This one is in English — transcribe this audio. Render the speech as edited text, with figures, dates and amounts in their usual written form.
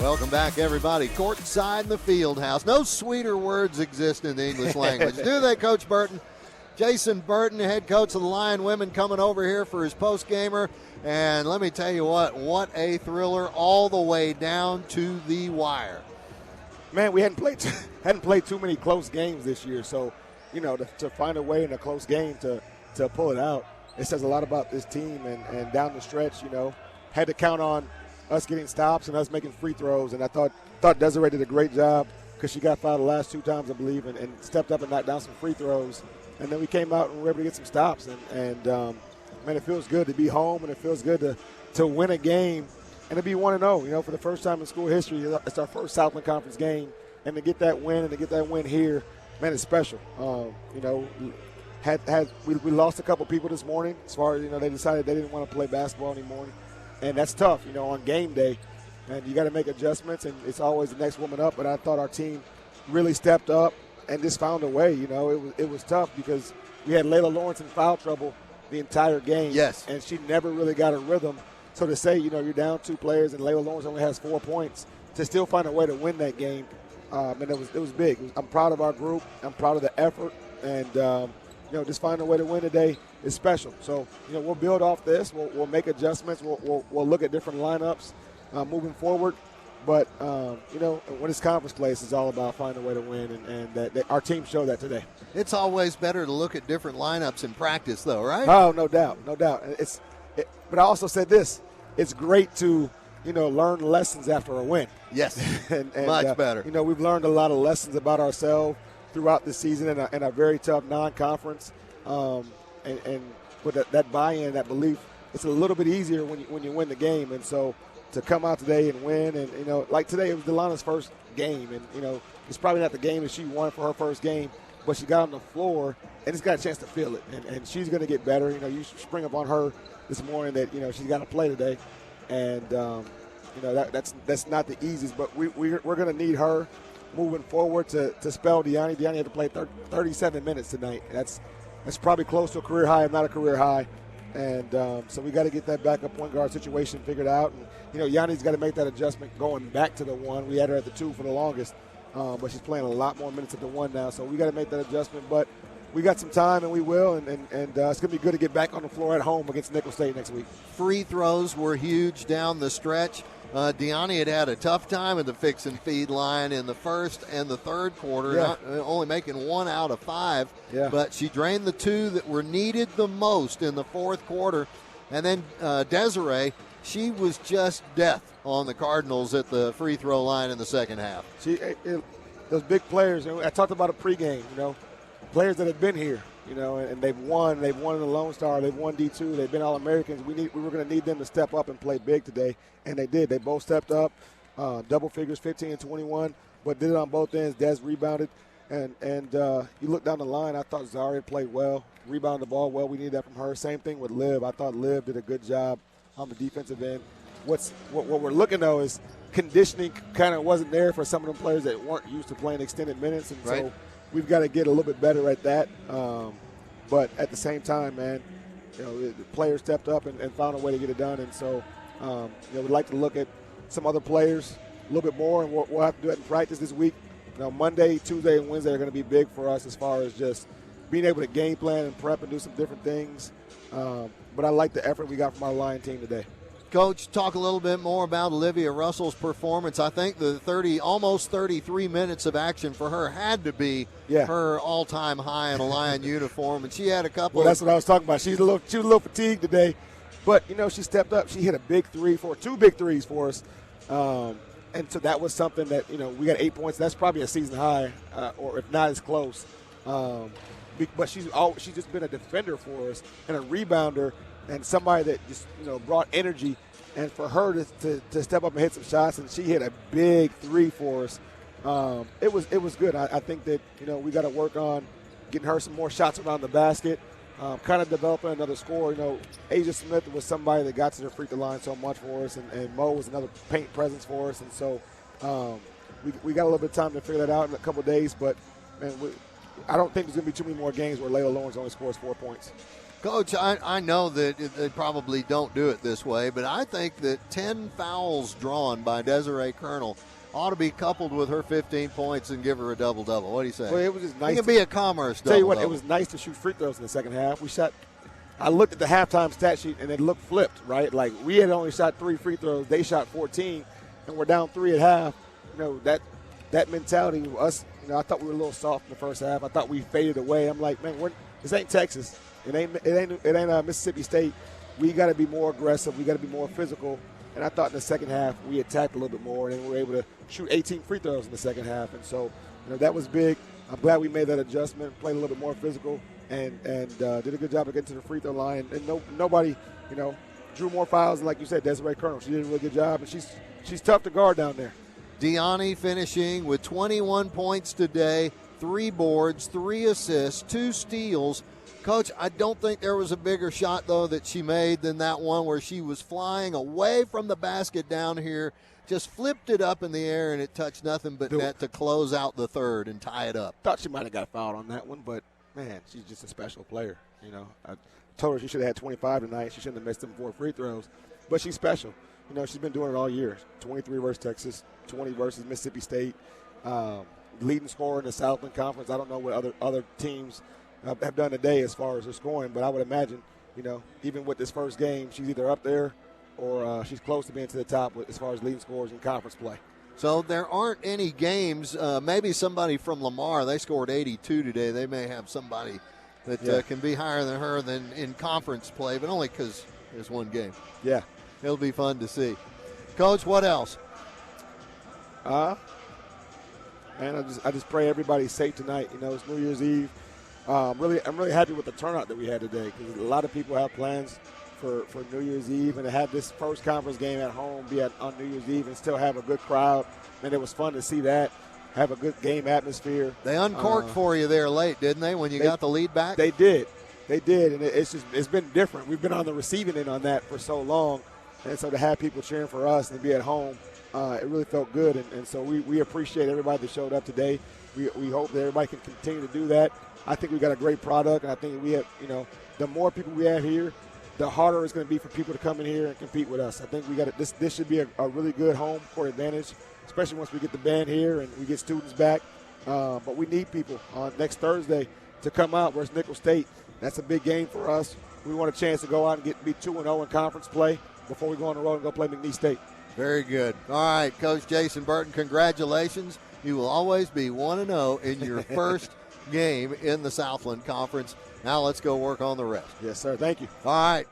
Welcome back, everybody. Courtside in the field house. No sweeter words exist in the English language, do they, Coach Burton? Jason Burton, head coach of the Lion women, coming over here for his post-gamer. And let me tell you what a thriller all the way down to the wire. Man, we hadn't played too many close games this year. So, to find a way in a close game to pull it out, it says a lot about this team. And down the stretch, had to count on us getting stops and us making free throws. And I thought Desiree did a great job because she got fouled the last 2 times, I believe, and stepped up and knocked down some free throws. And then we came out and we were able to get some stops. And man, it feels good to be home, and it feels good to win a game and to be 1-0. For the first time in school history, it's our first Southland Conference game. And to get that win here, man, it's special. We lost a couple people this morning as far as, they decided they didn't want to play basketball anymore. And that's tough, on game day. And you got to make adjustments, and it's always the next woman up. But I thought our team really stepped up and just found a way. It was tough because we had Layla Lawrence in foul trouble the entire game. Yes. And she never really got a rhythm. So to say, you're down 2 players and Layla Lawrence only has 4 points, to still find a way to win that game, and it was big. I'm proud of our group. I'm proud of the effort. And, just finding a way to win today is special. So, we'll build off this. We'll make adjustments. We'll look at different lineups moving forward. But, when it's conference play, it's all about finding a way to win, and that our team showed that today. It's always better to look at different lineups in practice, though, right? Oh, no doubt. But I also said this. It's great to, learn lessons after a win. Yes, and much better. We've learned a lot of lessons about ourselves throughout the season in a very tough non-conference. And with that buy-in, that belief, it's a little bit easier when you win the game. And so to come out today and win, and, like today, it was Delana's first game. And, it's probably not the game that she won for her first game, but she got on the floor and just got a chance to feel it. And she's going to get better. You spring up on her this morning that, she's got to play today. And, that's not the easiest, but we're going to need her moving forward to spell Deani. Deani had to play 37 minutes tonight. That's probably close to a career high, if not a career high. And so we got to get that backup point guard situation figured out. And, Yanni's got to make that adjustment going back to the 1. We had her at the 2 for the longest, but she's playing a lot more minutes at the 1 now. So we got to make that adjustment. But we got some time, and we will. And it's going to be good to get back on the floor at home against Nicholls State next week. Free throws were huge down the stretch. Deani had a tough time at the fix and feed line in the first and the third quarter, only making 1 out of 5. Yeah. But she drained the 2 that were needed the most in the fourth quarter. And then Desiree, she was just death on the Cardinals at the free throw line in the second half. Those big players, I talked about a pregame, players that have been here, and they've won. They've won in the Lone Star. They've won D2. They've been All-Americans. We were going to need them to step up and play big today, and they did. They both stepped up, double figures, 15 and 21, but did it on both ends. Des rebounded, and you look down the line. I thought Zaria played well, rebounded the ball well. We needed that from her. Same thing with Liv. I thought Liv did a good job on the defensive end. What we're looking, though, is conditioning kind of wasn't there for some of them players that weren't used to playing extended minutes, and right. So we've got to get a little bit better at that. But at the same time, man, the players stepped up and found a way to get it done. And so, we'd like to look at some other players a little bit more, and we'll have to do that in practice this week. Monday, Tuesday, and Wednesday are going to be big for us as far as just being able to game plan and prep and do some different things. But I like the effort we got from our Lion team today. Coach, talk a little bit more about Olivia Russell's performance. I think the almost 33 minutes of action for her had to be her all-time high in a Lion uniform, and she had a couple. Well, that's what I was talking about. She was a little fatigued today, but she stepped up. She hit a big 3 for 2 big threes for us, and so that was something that we got 8 points. That's probably a season high, or if not as close. But she's just been a defender for us and a rebounder. And somebody that just brought energy, and for her to step up and hit some shots, and she hit a big 3 for us. It was good. I think that we got to work on getting her some more shots around the basket, kind of developing another scorer. Asia Smith was somebody that got to the free throw line so much for us, and Mo was another paint presence for us, and so we got a little bit of time to figure that out in a couple of days. But man, I don't think there's going to be too many more games where Layla Lawrence only scores 4 points. Coach, I know that they probably don't do it this way, but I think that 10 fouls drawn by Desiree Colonel ought to be coupled with her 15 points and give her a double-double. What do you say? Well, it was just nice. It can be a Commerce double-double. Tell you what, it was nice to shoot free throws in the second half. I looked at the halftime stat sheet, and it looked flipped, right? Like, we had only shot 3 free throws. They shot 14, and we're down 3 at half. You know, that mentality of us, you know, I thought we were a little soft in the first half. I thought we faded away. I'm like, man, this ain't Texas. It ain't Mississippi State. We got to be more aggressive. We got to be more physical. And I thought in the second half we attacked a little bit more, and we were able to shoot 18 free throws in the second half. And so, you know, that was big. I'm glad we made that adjustment, played a little bit more physical, and did a good job of getting to the free throw line. And nobody, you know, drew more fouls. And like you said, Desiree Colonel, she did a really good job, and she's tough to guard down there. Deani finishing with 21 points today, 3 boards, 3 assists, 2 steals. Coach, I don't think there was a bigger shot, though, that she made than that one where she was flying away from the basket down here, just flipped it up in the air, and it touched nothing but net to close out the third and tie it up. Thought she might have got fouled on that one, but, man, she's just a special player. You know, I told her she should have had 25 tonight. She shouldn't have missed them 4 free throws. But she's special. You know, she's been doing it all year. 23 versus Texas, 20 versus Mississippi State, leading scorer in the Southland Conference. I don't know what other teams have done today as far as her scoring, but I would imagine, you know, even with this first game, she's either up there or she's close to being to the top as far as leading scorers in conference play. So there aren't any games. Maybe somebody from Lamar, they scored 82 today. They may have somebody that can be higher than her than in conference play, but only because there's one game. Yeah. It'll be fun to see. Coach, what else? Man, I just pray everybody's safe tonight. You know, it's New Year's Eve. I'm really happy with the turnout that we had today, because a lot of people have plans for New Year's Eve, and to have this first conference game at home be on New Year's Eve and still have a good crowd. Man, it was fun to see that, have a good game atmosphere. They uncorked for you there late, didn't they, when you got the lead back? They did, and it's been different. We've been on the receiving end on that for so long, and so to have people cheering for us and be at home, it really felt good, and so we appreciate everybody that showed up today. We hope that everybody can continue to do that. I think we got a great product, and I think we have, you know, the more people we have here, the harder it's going to be for people to come in here and compete with us. I think we got this should be a really good home court advantage, especially once we get the band here and we get students back. But we need people on next Thursday to come out versus Nickel State. That's a big game for us. We want a chance to go out and be 2-0 in conference play before we go on the road and go play McNeese State. Very good. All right, Coach Jason Burton, congratulations. You will always be 1-0 in your first game in the Southland Conference. Now let's go work on the rest. Yes, sir. Thank you. All right.